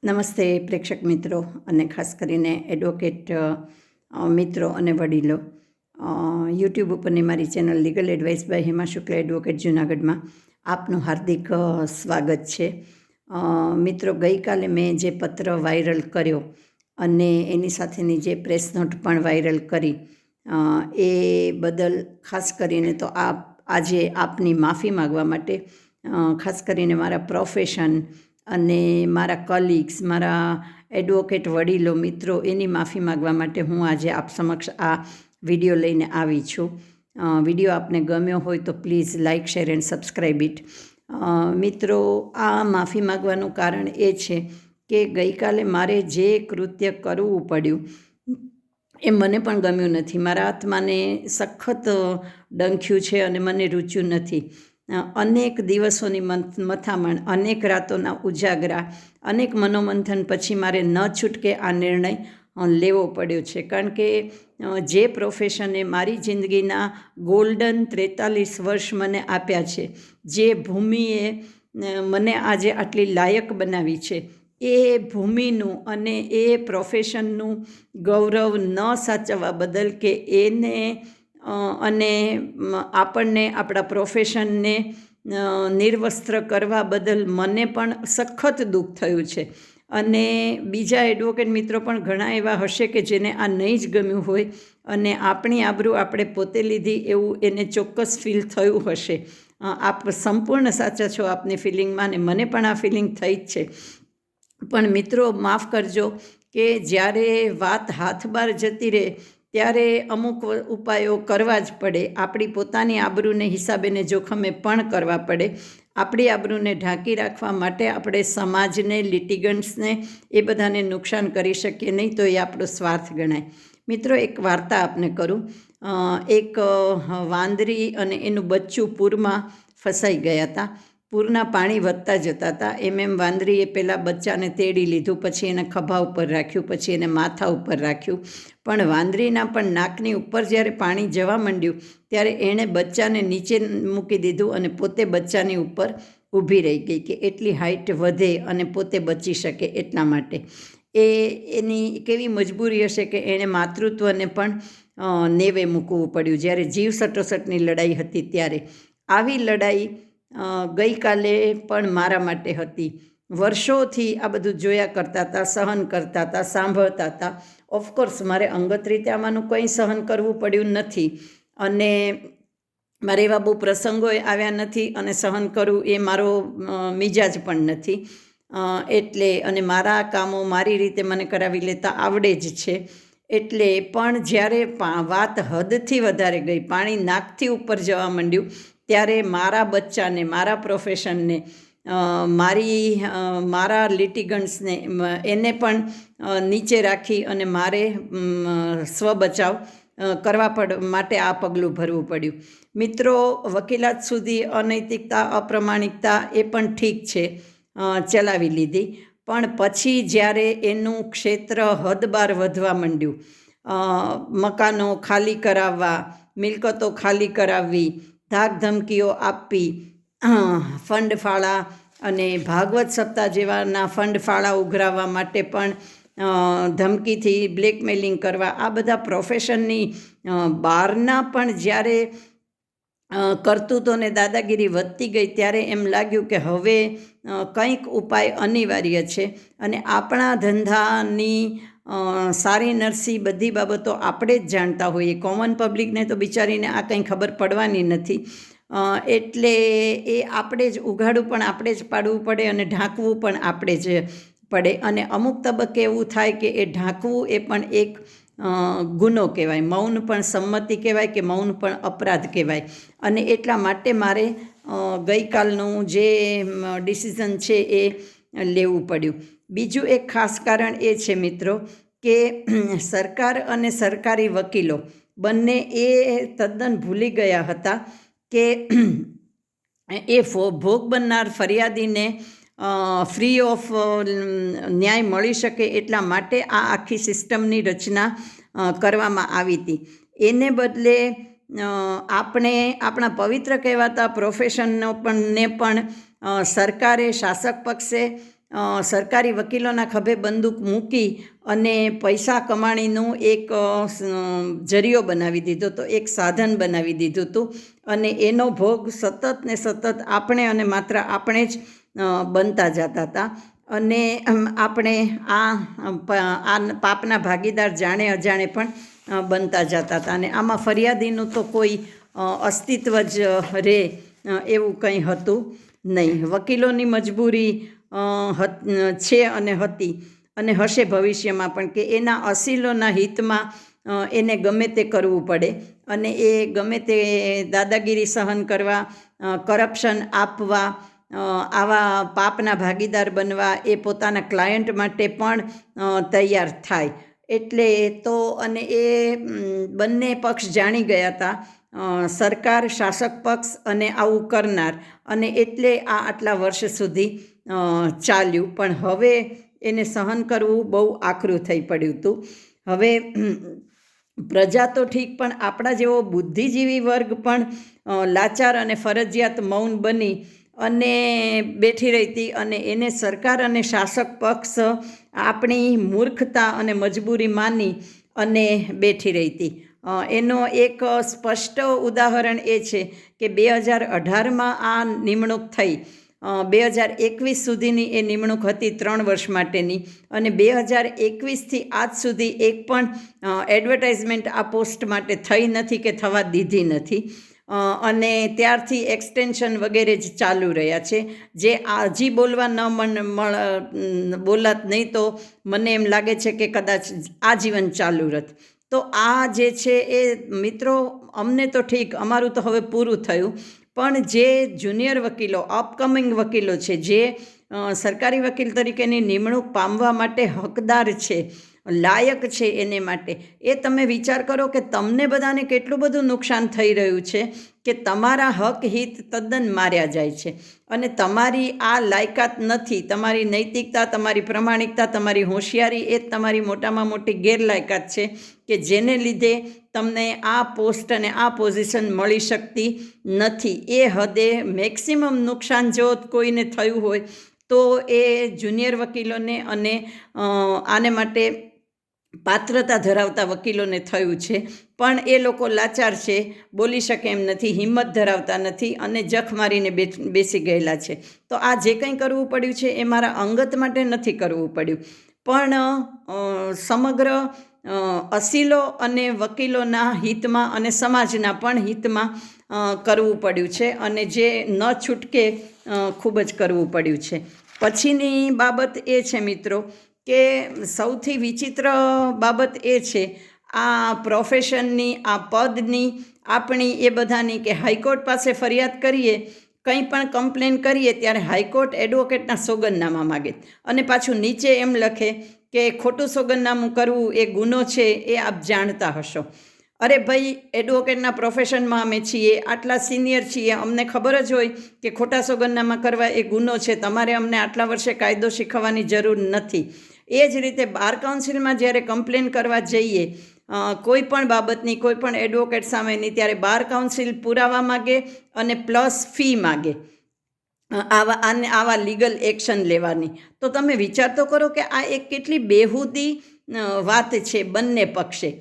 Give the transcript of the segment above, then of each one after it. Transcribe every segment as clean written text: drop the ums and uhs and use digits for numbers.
નમસ્તે પ્રેક્ષક મિત્રો અને ખાસ કરીને એડવોકેટ મિત્રો અને વડીલો. યુટ્યુબ ઉપરની મારી channel legal advice by Hema Shukla advocate જૂનાગઢમાં આપનું હાર્દિક સ્વાગત છે. મિત્રો, ગઈકાલે મેં જે પત્ર વાયરલ કર્યો અને એની સાથેની જે પ્રેસ નોટ પણ વાયરલ કરી એ બદલ ખાસ કરીને તો આજે આપની માફી માગવા માટે, ખાસ કરીને મારા પ્રોફેશન અને મારા કલીગ્સ, મારા એડવોકેટ વડીલો મિત્રો, એની માફી માગવા માટે હું આજે આપ સમક્ષ આ વિડીયો લઈને આવી છું. વિડીયો આપને ગમ્યો હોય તો please like, share and subscribe it. મિત્રો, આ માફી માગવાનું કારણ એ છે કે ગઈકાલે મારે જે કૃત્ય કરવું પડ્યું એ મને પણ ગમ્યું નથી. મારા આત્માને સખત ડંખ્યું છે અને મને રૂચ્યું નથી. અનેક દિવસોની મથામણ, અનેક રાતોના ઉજાગરા, અનેક મનોમંથન પછી મારે ન છૂટકે આ નિર્ણય લેવો પડ્યો છે. કારણ કે જે પ્રોફેશને મારી જિંદગીના ગોલ્ડન 43 વર્ષ મને આપ્યા છે, જે ભૂમિએ મને આજે આટલી લાયક બનાવી છે, એ ભૂમિનું અને એ પ્રોફેશનનું ગૌરવ ન સાચવવા બદલ કે એને અને આપણને, આપણા પ્રોફેશનને નિર્વસ્ત્ર કરવા બદલ મને પણ સખત દુઃખ થયું છે. અને બીજા એડવોકેટ મિત્રો પણ ઘણા એવા હશે કે જેને આ નહીં જ ગમ્યું હોય અને આપણી આબરૂ આપણે પોતે લીધી એવું એને ચોક્કસ ફીલ થયું હશે. આપ સંપૂર્ણ સાચા છો આપની ફિલિંગમાં, અને મને પણ આ ફિલિંગ થઈ જ છે. પણ મિત્રો, માફ કરજો કે જ્યારે વાત હાથ બહાર જતી રહે ત્યારે અમુક ઉપાયો કરવા જ પડે. આપણી પોતાની આબરૂને હિસાબેને જોખમે પણ કરવા પડે. આપણી આબરૂને ઢાંકી રાખવા માટે આપણે સમાજને, લિટિગન્ટ્સને, એ બધાને નુકસાન કરી શકીએ નહીં, તો એ આપણો સ્વાર્થ ગણાય. મિત્રો, એક વાર્તા આપને કરું. એક વાંદરી અને એનું બચ્ચું પૂરમાં ફસાઈ ગયા હતા. પૂરના પાણી વધતા જતા હતા. એમ વાંદરીએ પહેલાં બચ્ચાને તેડી લીધું, પછી એને ખભા ઉપર રાખ્યું, પછી એને માથા ઉપર રાખ્યું. પણ વાંદરીના પણ નાકની ઉપર જ્યારે પાણી જવા માંડ્યું ત્યારે એણે બચ્ચાને નીચે મૂકી દીધું અને પોતે બચ્ચાની ઉપર ઊભી રહી ગઈ કે એટલી હાઇટ વધે અને પોતે બચી શકે એટલા માટે. એની કેવી મજબૂરી હશે કે એણે માતૃત્વને પણ નેવે મૂકવું પડ્યું જ્યારે જીવ સટોસટની લડાઈ હતી ત્યારે. આવી લડાઈ ગઈકાલે પણ મારા માટે હતી. વર્ષોથી આ બધું જોયા કરતા હતા, સહન કરતા હતા, સાંભળતા હતા. ઓફકોર્સ મારે અંગત રીતે આમાંનું કંઈ સહન કરવું પડ્યું નથી અને મારે એવા બહુ પ્રસંગોએ આવ્યા નથી અને સહન કરવું એ મારો મિજાજ પણ નથી. એટલે અને મારા કામો મારી રીતે મને કરાવી લેતા આવડે જ છે. એટલે પણ જ્યારે વાત હદથી વધારે ગઈ, પાણી નાકથી ઉપર જવા માંડ્યું, ત્યારે મારા બચ્ચાને, મારા પ્રોફેશનને, મારા લિટિગન્ટ્સને, એને પણ નીચે રાખી અને મારે સ્વબચાવ કરવા માટે આ પગલું ભરવું પડ્યું. મિત્રો, વકીલાત સુધી અનૈતિકતા, અપ્રમાણિકતા એ પણ ઠીક છે, ચલાવી લીધી. પણ પછી જ્યારે એનું ક્ષેત્ર હદ બાર વધવા માંડ્યું, મકાનો ખાલી કરાવવા, મિલકતો ખાલી કરાવવી, ધાક ધમકીઓ આપવી, ફંડ ફાળા અને ભાગવત સપ્તાહ જેવાના ફંડ ફાળા ઉઘરાવવા માટે પણ ધમકીથી બ્લેકમેલિંગ કરવા, આ બધા પ્રોફેશનની બહારના પણ જ્યારે કરતૂતોને દાદાગીરી વધતી ગઈ ત્યારે એમ લાગ્યું કે હવે કંઈક ઉપાય અનિવાર્ય છે. અને આપણા ધંધાની સારી નરસી બધી બાબતો આપણે જ જાણતા હોઈએ. કોમન પબ્લિકને તો બિચારીને આ કંઈ ખબર પડવાની નથી. એટલે એ આપણે જ ઉઘાડું પણ આપણે જ પાડવું પડે અને ઢાંકવું પણ આપણે જ પડે. અને અમુક તબક્કે એવું થાય કે એ ઢાંકવું એ પણ એક ગુનો કહેવાય. મૌન પણ સંમતિ કહેવાય કે મૌન પણ અપરાધ કહેવાય. અને એટલા માટે મારે ગઈકાલનું જે ડિસિઝન છે એ લેવું પડ્યું. બીજું એક ખાસ કારણ એ છે મિત્રો કે સરકાર અને સરકારી વકીલો બંને એ તદ્દન ભૂલી ગયા હતા કે એ ભોગ બનનાર ફરિયાદીને ફ્રી ઓફ ન્યાય મળી શકે એટલા માટે આ આખી સિસ્ટમની રચના કરવામાં આવી હતી. એને બદલે આપણે આપણા પવિત્ર કહેવાતા પ્રોફેશનને પણ સરકારે, શાસક પક્ષે સરકારી વકીલોના ખભે બંદૂક મૂકી અને પૈસા કમાણીનું એક જરિયો બનાવી દીધો હતો, એક સાધન બનાવી દીધું હતું. અને એનો ભોગ સતત ને સતત આપણે અને માત્ર આપણે જ બનતા જતા હતા. અને આપણે આ પાપના ભાગીદાર જાણે અજાણે પણ બનતા જતા હતા. અને આમાં ફરિયાદીનું તો કોઈ અસ્તિત્વ જ રહે એવું કંઈ હતું નહીં. વકીલોની મજબૂરી છે અને હતી અને હશે ભવિષ્યમાં પણ, કે એના અસીલોના હિતમાં એને ગમે તે કરવું પડે અને એ ગમે તે દાદાગીરી સહન કરવા, કરપ્શન આપવા, આવા પાપના ભાગીદાર બનવા એ પોતાના ક્લાયન્ટ માટે પણ તૈયાર થાય. એટલે તો અને એ બંને પક્ષ જાણી ગયા હતા, સરકાર, શાસક પક્ષ અને આવું કરનાર, અને એટલે આટલા વર્ષ સુધી ચાલ્યું. પણ હવે એને સહન કરવું બહુ આકરું થઈ પડ્યું હતું. હવે પ્રજા તો ઠીક, પણ આપણા જેવો બુદ્ધિજીવી વર્ગ પણ લાચાર અને ફરજિયાત મૌન બની અને બેઠી રહી હતી. અને એને સરકાર અને શાસક પક્ષ આપણી મૂર્ખતા અને મજબૂરી માની અને બેઠી રહી હતી. એનો એક સ્પષ્ટ ઉદાહરણ એ છે કે 2018માં આ નિમણૂક થઈ. 2021 સુધીની એ નિમણૂક હતી 3 વર્ષ માટેની, અને 2021થી આજ સુધી એક પણ એડવર્ટાઇઝમેન્ટ આ પોસ્ટ માટે થઈ નથી કે થવા દીધી નથી. અને ત્યારથી એક્સટેન્શન વગેરે જ ચાલુ રહ્યા છે, જે હજી બોલવા બોલાત નહીં તો મને એમ લાગે છે કે કદાચ આજીવન ચાલુ રહે. તો આ જે છે એ મિત્રો, અમને તો ઠીક, અમારું તો હવે પૂરું થયું, પણ જે જુનિયર વકીલો, અપકમિંગ વકીલો છે, જે સરકારી વકીલ તરીકેની નિમણૂક પામવા માટે હકદાર છે, લાયક છે, એને માટે એ તમે વિચાર કરો કે તમને બધાને કેટલું બધું નુકસાન થઈ રહ્યું છે, કે તમારા હક હિત તદ્દન માર્યા જાય છે. અને તમારી આ લાયકાત નથી, તમારી નૈતિકતા, તમારી પ્રમાણિકતા, તમારી હોશિયારી એ જ તમારી મોટામાં મોટી ગેરલાયકાત છે, કે જેને લીધે તમને આ પોસ્ટ અને આ પોઝિશન મળી શકતી નથી. એ હદે મેક્સિમમ નુકસાન જો કોઈને થયું હોય તો એ જુનિયર વકીલોને અને આને માટે પાત્રતા ધરાવતા વકીલોને થયું છે. પણ એ લોકો લાચાર છે, બોલી શકે એમ નથી, હિંમત ધરાવતા નથી અને જખ મારીને બેસી ગયેલા છે. તો આ જે કંઈ કરવું પડ્યું છે એ મારા અંગત માટે નથી કરવું પડ્યું, પણ સમગ્ર અસીલો અને વકીલોના હિતમાં અને સમાજના પણ હિતમાં કરવું પડ્યું છે. અને જે ન છૂટકે ખૂબ જ કરવું પડ્યું છે. પછીની બાબત એ છે મિત્રો, કે સૌથી વિચિત્ર બાબત એ છે આ પ્રોફેશનની, આ પદની, આપણી એ બધાની, કે હાઈકોર્ટ પાસે ફરિયાદ કરીએ, કંઈ પણ કમ્પ્લેન કરીએ ત્યારે હાઈકોર્ટ એડવોકેટના સોગંદનામા માગે અને પાછું નીચે એમ લખે કે ખોટું સોગંદનામું કરવું એ ગુનો છે, એ આપ જાણતા હશો. અરે ભાઈ, એડવોકેટના પ્રોફેશનમાં અમે છીએ, આટલા સિનિયર છીએ, અમને ખબર જ હોય કે ખોટા સોગંદનામા કરવા એ ગુનો છે. તમારે અમને આટલા વર્ષે કાયદો શીખવવાની જરૂર નથી. એ જ રીતે બાર કાઉન્સિલમાં જ્યારે કમ્પ્લેન કરવા જઈએ કોઈ પણ બાબતની, કોઈ પણ એડવોકેટ સામેની, ત્યારે બાર કાઉન્સિલ પુરાવા માગે અને પ્લસ ફી માગે આવા લીગલ એક્શન લેવાની. તો તમે વિચાર તો કરો કે આ એક કેટલી બેહુદી વાત છે બંને પક્ષે.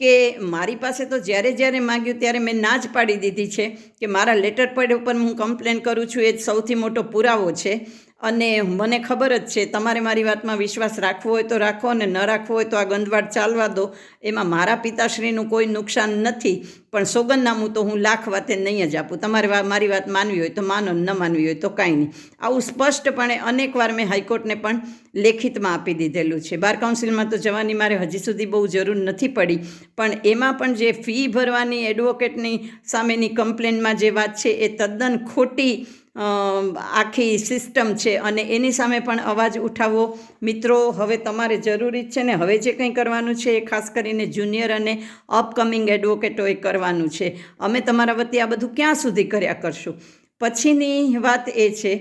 કે મારી પાસે તો જ્યારે માગ્યું ત્યારે મેં ના જ પાડી દીધી છે કે મારા લેટર પેડ ઉપર હું કમ્પ્લેન કરું છું, એ જ સૌથી મોટો પુરાવો છે. અને મને ખબર જ છે, તમારે મારી વાતમાં વિશ્વાસ રાખવો હોય તો રાખો અને ન રાખવો હોય તો આ ગંદવાડ ચાલવા દો, એમાં મારા પિતાશ્રીનું કોઈ નુકસાન નથી. પણ સોગંદનામું તો હું લાખ વાતે નહીં જ આપું. તમારે મારી વાત માનવી હોય તો માનો, ન માનવી હોય તો કાંઈ નહીં. આવું સ્પષ્ટપણે અનેકવાર મેં હાઈકોર્ટને પણ લેખિતમાં આપી દીધેલું છે. બાર કાઉન્સિલમાં તો જવાની મારે હજી સુધી બહુ જરૂર નથી પડી, પણ એમાં પણ જે ફી ભરવાની એડવોકેટની સામેની કમ્પ્લેનમાં જે વાત છે એ તદ્દન ખોટી આખી સિસ્ટમ છે. અને એની સામે પણ અવાજ ઉઠાવવો મિત્રો હવે તમારે જરૂરી જ છે ને. હવે જે કંઈ કરવાનું છે એ ખાસ કરીને જુનિયર અને અપકમિંગ એડવોકેટોએ કરવાનું છે. અમે તમારા વતી આ બધું ક્યાં સુધી કર્યા કરશું. પછીની વાત એ છે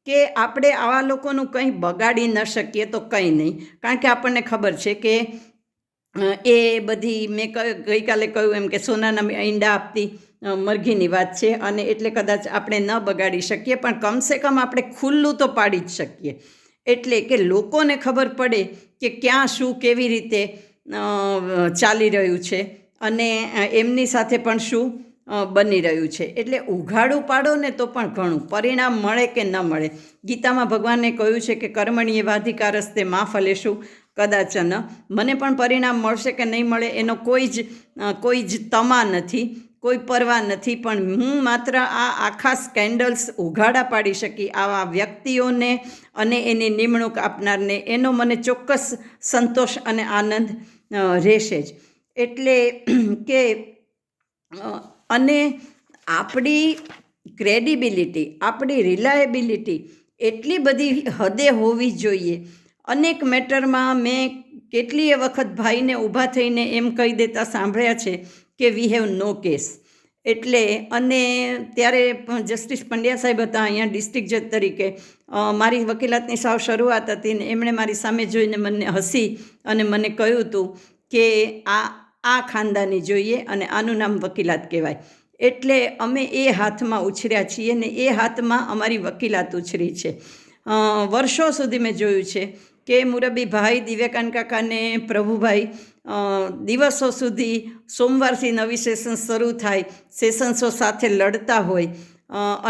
કે આપણે આવા લોકોનું કંઈ બગાડી ન શકીએ તો કંઈ નહીં, કારણ કે આપણને ખબર છે કે એ બધી મેં ગઈકાલે કહ્યું એમ કે સોનાના ઈંડા આપતી મરઘીની વાત છે, અને એટલે કદાચ આપણે ન બગાડી શકીએ, પણ કમસે કમ આપણે ખુલ્લું તો પાડી જ શકીએ. એટલે કે લોકોને ખબર પડે કે ક્યાં શું કેવી રીતે ચાલી રહ્યું છે અને એમની સાથે પણ શું બની રહ્યું છે. એટલે ઉઘાડું પાડો ને તો પણ ઘણું પરિણામ મળે કે ન મળે. ગીતામાં ભગવાને કહ્યું છે કે કર્મણીએ વાધિકારસ્તે મા ફલેશું કદાચન. મને પણ પરિણામ મળશે કે નહીં મળે એનો કોઈ જ તમા નથી, કોઈ પરવા નથી, પણ હું માત્ર આ આખા સ્કેન્ડલ્સ ઉઘાડા પાડી શકી આવા વ્યક્તિઓને અને એની નિમણૂક આપનારને એનો મને ચોક્કસ સંતોષ અને આનંદ રહેશે જ. એટલે કે અને આપણી ક્રેડિબિલિટી, આપણી રિલાયબિલિટી એટલી બધી હદે હોવી જોઈએ. અનેક મેટરમાં મેં કેટલીય વખત ભાઈને ઊભા થઈને એમ કહી દેતા સાંભળ્યા છે કે વી હેવ નો કેસ. એટલે અને ત્યારે જસ્ટિસ પંડ્યા સાહેબ હતા અહીંયા ડિસ્ટ્રિક્ટ જજ તરીકે. મારી વકીલાતની સાવ શરૂઆત હતી ને એમણે મારી સામે જોઈને મને હસી અને મને કહ્યું હતું કે આ ખાનદાની જોઈએ અને આનું નામ વકીલાત કહેવાય. એટલે અમે એ હાથમાં ઉછર્યા છીએ ને એ હાથમાં અમારી વકીલાત ઉછરી છે. વર્ષો સુધી મેં જોયું છે કે મુરબ્બીભાઈ, દિવ્યકાંત કાકાને, પ્રભુભાઈ દિવસો સુધી સોમવારથી નવી સેશન્સ શરૂ થાય, સેશન્સો સાથે લડતા હોય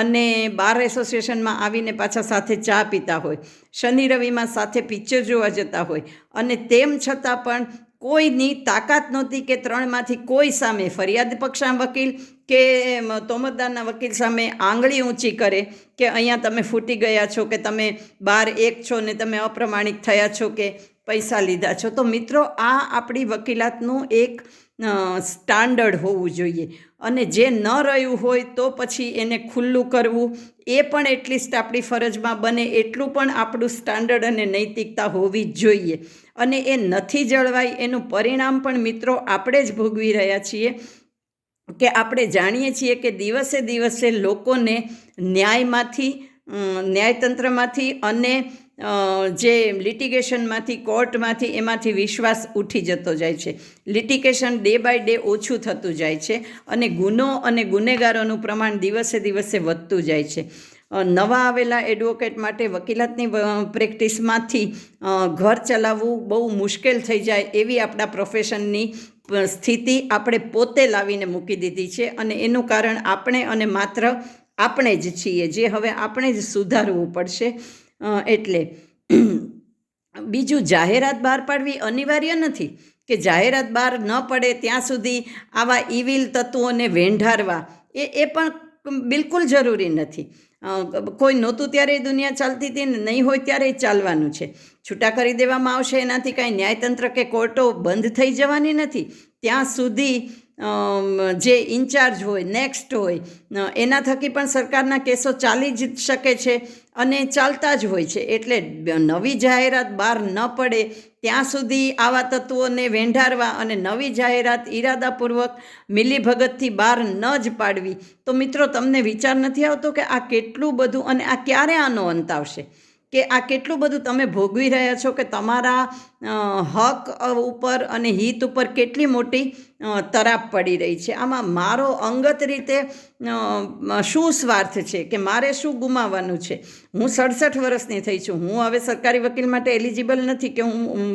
અને બાર એસોસિએશનમાં આવીને પાછા સાથે ચા પીતા હોય, શનિ રવિમાં સાથે પિક્ચર જોવા જતા હોય અને તેમ છતાં પણ કોઈની તાકાત નહોતી કે 3માંથી કોઈ સામે ફરિયાદ પક્ષના વકીલ કે તોમતદારના વકીલ સામે આંગળી ઊંચી કરે કે અહીંયા તમે ફૂટી ગયા છો, કે તમે 12-1 છો ને તમે અપ્રમાણિક થયા છો કે પૈસા લીધા છો. તો મિત્રો, આ આપણી વકીલાતનું એક સ્ટાન્ડર્ડ હોવું જોઈએ અને જે ન રહ્યું હોય તો પછી એને ખુલ્લું કરવું એ પણ એટલીસ્ટ આપણી ફરજમાં બને એટલું પણ આપણું સ્ટાન્ડર્ડ અને નૈતિકતા હોવી જ જોઈએ. અને એ નથી જળવાય એનું પરિણામ પણ મિત્રો આપણે જ ભોગવી રહ્યા છીએ કે આપણે જાણીએ છીએ કે દિવસે દિવસે લોકોને ન્યાયતંત્રમાંથી અને જે લિટિગેશનમાંથી, કોર્ટમાંથી, એમાંથી વિશ્વાસ ઉઠી જતો જાય છે. લિટિગેશન ડે બાય ડે ઓછું થતું જાય છે અને ગુનો અને ગુનેગારોનું પ્રમાણ દિવસે દિવસે વધતું જાય છે. નવા આવેલા એડવોકેટ માટે વકીલાતની પ્રેક્ટિસમાંથી ઘર ચલાવવું બહુ મુશ્કેલ થઈ જાય એવી આપણા પ્રોફેશનની સ્થિતિ આપણે પોતે લાવીને મૂકી દીધી છે અને એનું કારણ આપણે અને માત્ર આપણે જ છીએ, જે હવે આપણે જ સુધારવું પડશે. એટલે બીજું, જાહેરાત બહાર પાડવી અનિવાર્ય નથી કે જાહેરાત બહાર ન પડે ત્યાં સુધી આવા ઇવિલ તત્વોને વેંઢારવા એ પણ બિલકુલ જરૂરી નથી. કોઈ નહોતું ત્યારે દુનિયા ચાલતી હતી ને નહીં હોય ત્યારે ચાલવાનું છે. છૂટા કરી દેવામાં આવશે એનાથી કાંઈ ન્યાયતંત્ર કે કોર્ટો બંધ થઈ જવાની નથી. ત્યાં સુધી જે ઇન્ચાર્જ હોય, નેક્સ્ટ હોય, એના થકી પણ સરકારના કેસો ચાલી જ શકે છે અને ચાલતા જ હોય છે. એટલે નવી જાહેરાત બહાર ન પડે ત્યાં સુધી આવા તત્વોને વેંઢારવા અને નવી જાહેરાત ઈરાદાપૂર્વક મિલીભગતથી બહાર ન જ પાડવી. તો મિત્રો, તમને વિચાર નથી આવતો કે આ કેટલું બધું, અને આ ક્યારે આનો અંત આવશે, કે આ કેટલું બધું તમે ભોગવી રહ્યા છો, કે તમારા હક ઉપર અને હિત ઉપર કેટલી મોટી તરાપ પડી રહી છે. આમાં મારો અંગત રીતે શું સ્વાર્થ છે, કે મારે શું ગુમાવવાનું છે? હું 67 વર્ષની થઈ છું. હું હવે સરકારી વકીલ માટે એલિજિબલ નથી કે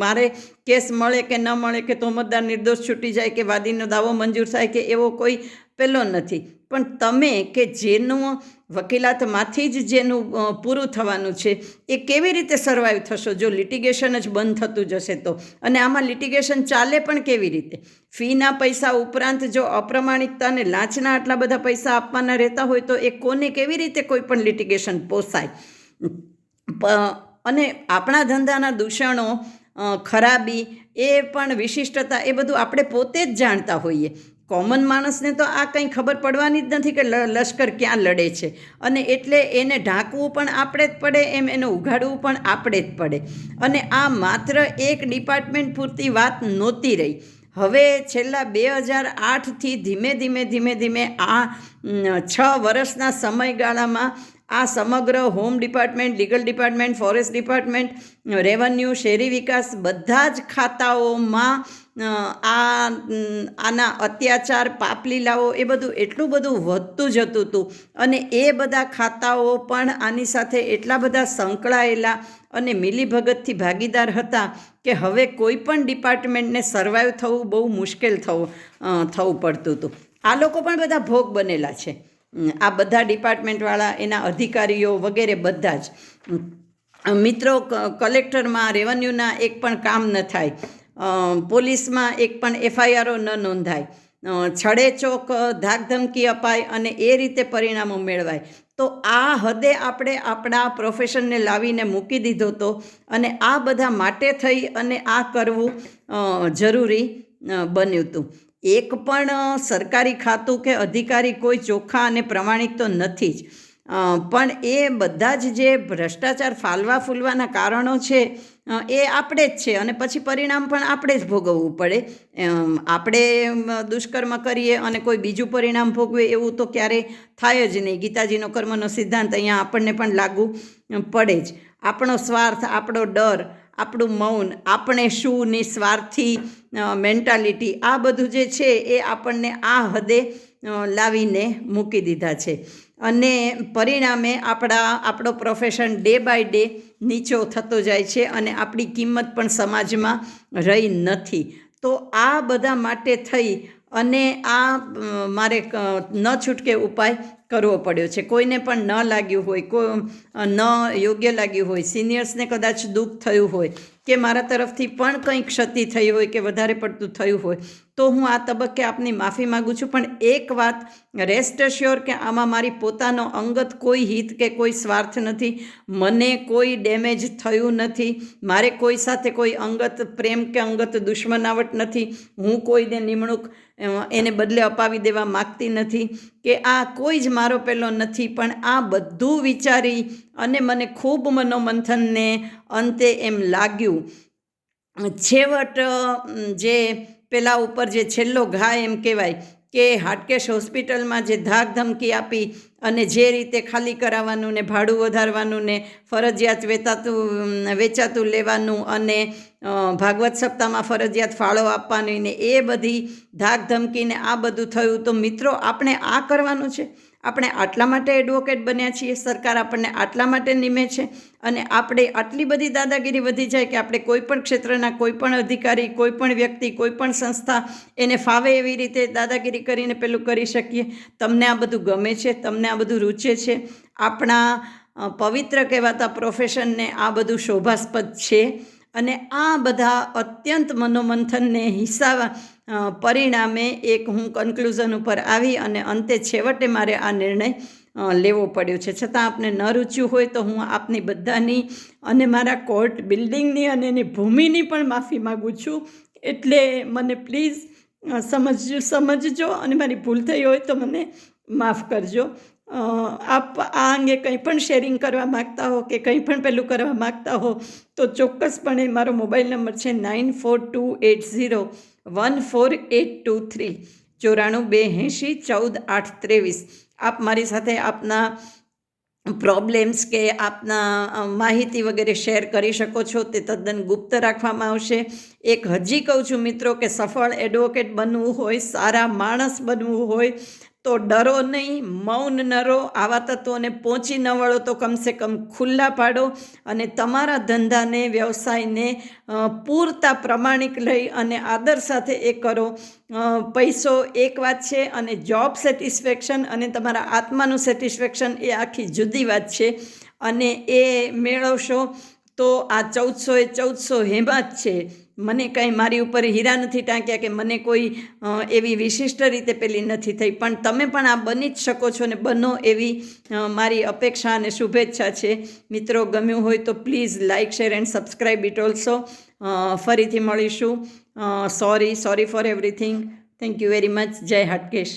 મારે કેસ મળે કે ન મળે, કે તોમતદાર નિર્દોષ છૂટી જાય, કે વાદીનો દાવો મંજૂર થાય, કે એવો કોઈ પેલો નથી. પણ તમે કે જેનું વકીલાતમાંથી જ જેનું પૂરું થવાનું છે, એ કેવી રીતે સર્વાઈવ થશો જો લિટિગેશન જ બંધ થતું જશે તો? અને આમાં લિટિગેશન ચાલે પણ કેવી રીતે? ફીના પૈસા ઉપરાંત જો અપ્રમાણિકતા અને લાંચના આટલા બધા પૈસા આપવાના રહેતા હોય તો એ કોને કેવી રીતે કોઈ પણ લિટિગેશન પોસાય? અને આપણા ધંધાના દૂષણો, ખરાબી, એ પણ વિશિષ્ટતા, એ બધું આપણે પોતે જ જાણતા હોઈએ. કોમન માણસને તો આ કંઈ ખબર પડવાની જ નથી કે લશ્કર ક્યાં લડે છે, અને એટલે એને ઢાંકવું પણ આપણે જ પડે, એમ એને ઉઘાડવું પણ આપણે જ પડે. અને આ માત્ર એક ડિપાર્ટમેન્ટ પૂરતી વાત નહોતી રહી. હવે છેલ્લા 2008થી ધીમે ધીમે આ 6 વર્ષના સમયગાળામાં આ સમગ્ર home department, legal department, forest department, revenue, શહેરી વિકાસ બધા જ ખાતાઓમાં આના અત્યાચાર, પાપલીલાઓ એ બધું એટલું બધું વધતું જતું હતું અને એ બધા ખાતાઓ પણ આની સાથે એટલા બધા સંકળાયેલા અને મિલીભગતથી ભાગીદાર હતા કે હવે કોઈ પણ ડિપાર્ટમેન્ટને સર્વાઈવ થવું બહુ મુશ્કેલ થવું પડતું હતું. આ લોકો પણ બધા ભોગ બનેલા છે, આ બધા ડિપાર્ટમેન્ટવાળા, એના અધિકારીઓ વગેરે બધા જ. મિત્રો, કલેક્ટરમાં, રેવન્યુના એક પણ કામ ન થાય, પોલીસમાં એક પણ FIRO ન નોંધાય, છડેચોક ધાકધમકી અપાય અને એ રીતે પરિણામો મેળવાય. તો આ હદે આપણે આપણા પ્રોફેશનને લાવીને મૂકી દીધો હતો અને આ બધા માટે થઈ અને આ કરવું જરૂરી બન્યું હતું. એક પણ સરકારી ખાતું કે અધિકારી કોઈ ચોખ્ખા અને પ્રમાણિક તો નથી જ, પણ એ બધા જ જે ભ્રષ્ટાચાર ફાલવા ફૂલવાના કારણો છે એ આપણે જ છે અને પછી પરિણામ પણ આપણે જ ભોગવવું પડે. આપણે દુષ્કર્મ કરીએ અને કોઈ બીજું પરિણામ ભોગવે એવું તો ક્યારેય થાય જ નહીં. ગીતાજીનો કર્મનો સિદ્ધાંત અહીંયા આપણને પણ લાગુ પડે જ. આપણો સ્વાર્થ, આપણો ડર, આપણું મૌન, આપણે શું નિસ્વાર્થી મેન્ટાલિટી, આ બધું જે છે એ આપણને આ હદે લાવીને મૂકી દીધા છે અને પરિણામે આપણો પ્રોફેશન ડે બાય ડે નીચો થતો જાય છે અને આપણી કિંમત પણ સમાજમાં રહી નથી. તો આ બધા માટે થઈ અને આ મારે ન છૂટકે ઉપાય કરવો પડ્યો છે. કોઈને પણ ન લાગ્યું હોય, ન યોગ્ય લાગ્યું હોય, સિનિયર્સને કદાચ દુઃખ થયું હોય કે મારા તરફથી પણ કંઈ ક્ષતિ થઈ હોય કે વધારે પડતું થયું હોય તો હું આ તબક્કે આપની માફી માગું છું. પણ એક વાત રેસ્ટ અશ્યોર કે આમાં મારી પોતાનો અંગત કોઈ હિત કે કોઈ સ્વાર્થ નથી. મને કોઈ ડેમેજ થયું નથી, મારે કોઈ સાથે કોઈ અંગત પ્રેમ કે અંગત દુશ્મનાવટ નથી. હું કોઈને નિમણૂક એને બદલે અપાવી દેવા માગતી નથી કે આ કોઈ જ મારો પેલો નથી. પણ આ બધું વિચારી અને મને ખૂબ મનોમંથનને અંતે એમ લાગ્યું, છેવટ જે પેલા ઉપર જે છેલ્લો ઘા એમ કહેવાય કે હાટકેશ હોસ્પિટલમાં જે ધાક ધમકી આપી અને જે રીતે ખાલી કરાવવાનું ને ભાડું વધારવાનું ને ફરજિયાત વેચાતું લેવાનું અને ભાગવત સપ્તાહમાં ફરજિયાત ફાળો આપવાની ને એ બધી ધાક ધમકીને આ બધું થયું. તો મિત્રો, આપણે આ કરવાનું છે? આપણે આટલા માટે એડવોકેટ બન્યા છીએ, સરકાર આપણને આટલા માટે નિમે છે અને આપણે આટલી બધી દાદાગીરી વધી જાય કે આપણે કોઈ પણ ક્ષેત્રના કોઈ પણ અધિકારી, કોઈ પણ વ્યક્તિ, કોઈ પણ સંસ્થા એને ફાવે એવી રીતે દાદાગીરી કરીને પેલું કરી શકીએ. તમને આ બધું ગમે છે? તમને આ બધું રૂચે છે? આપણા પવિત્ર કહેવાતા પ્રોફેશનને આ બધું શોભાસ્પદ છે અને આ બધા અત્યંત મનોમંથનને પરિણામે એક હું કન્ક્લુઝન ઉપર આવી અને અંતે છેવટે મારે આ નિર્ણય લેવો પડ્યો છે. છતાં આપને ન રૂચ્યું હોય તો હું આપની બધાની અને મારા કોર્ટ બિલ્ડિંગની અને એની ભૂમિની પણ માફી માગું છું. એટલે મને પ્લીઝ સમજજો અને મારી ભૂલ થઈ હોય તો મને માફ કરજો. આપ આ અંગે કંઈ પણ શેરિંગ કરવા માગતા હો કે કંઈ પણ પેલું કરવા માગતા હો તો ચોક્કસપણે મારો મોબાઈલ નંબર છે 9428014823 9428140823. આપ મારી સાથે આપના પ્રોબ્લેમ્સ કે આપના માહિતી વગેરે શેર કરી શકો છો. તે તદ્દન ગુપ્ત રાખવામાં આવશે. એક હજી કહું છું મિત્રો કે સફળ એડવોકેટ બનવું હોય, સારા માણસ બનવું હોય તો ડરો નહીં, મૌન ન રહો. આવા તત્વોને પહોંચી ન વળો તો કમસે કમ ખુલ્લા પાડો અને તમારા ધંધાને, વ્યવસાયને પૂરતા પ્રમાણિક લઈ અને આદર સાથે એ કરો. પૈસો એક વાત છે અને જોબ સેટિસ્ફેક્શન અને તમારા આત્માનું સેટિસ્ફેક્શન એ આખી જુદી વાત છે અને એ મેળવશો તો આ 1400 હેમાં જ છે. મને કંઈ મારી ઉપર હીરા નથી ટાંક્યા કે મને કોઈ એવી વિશિષ્ટ રીતે પેલી નથી થઈ, પણ તમે પણ આ બની જ શકો છો ને બનો એવી મારી અપેક્ષા અને શુભેચ્છા છે. મિત્રો, ગમ્યું હોય તો please like, share and subscribe it also. ફરીથી મળીશું. Sorry for everything. Thank you very much. જય હાટકેશ.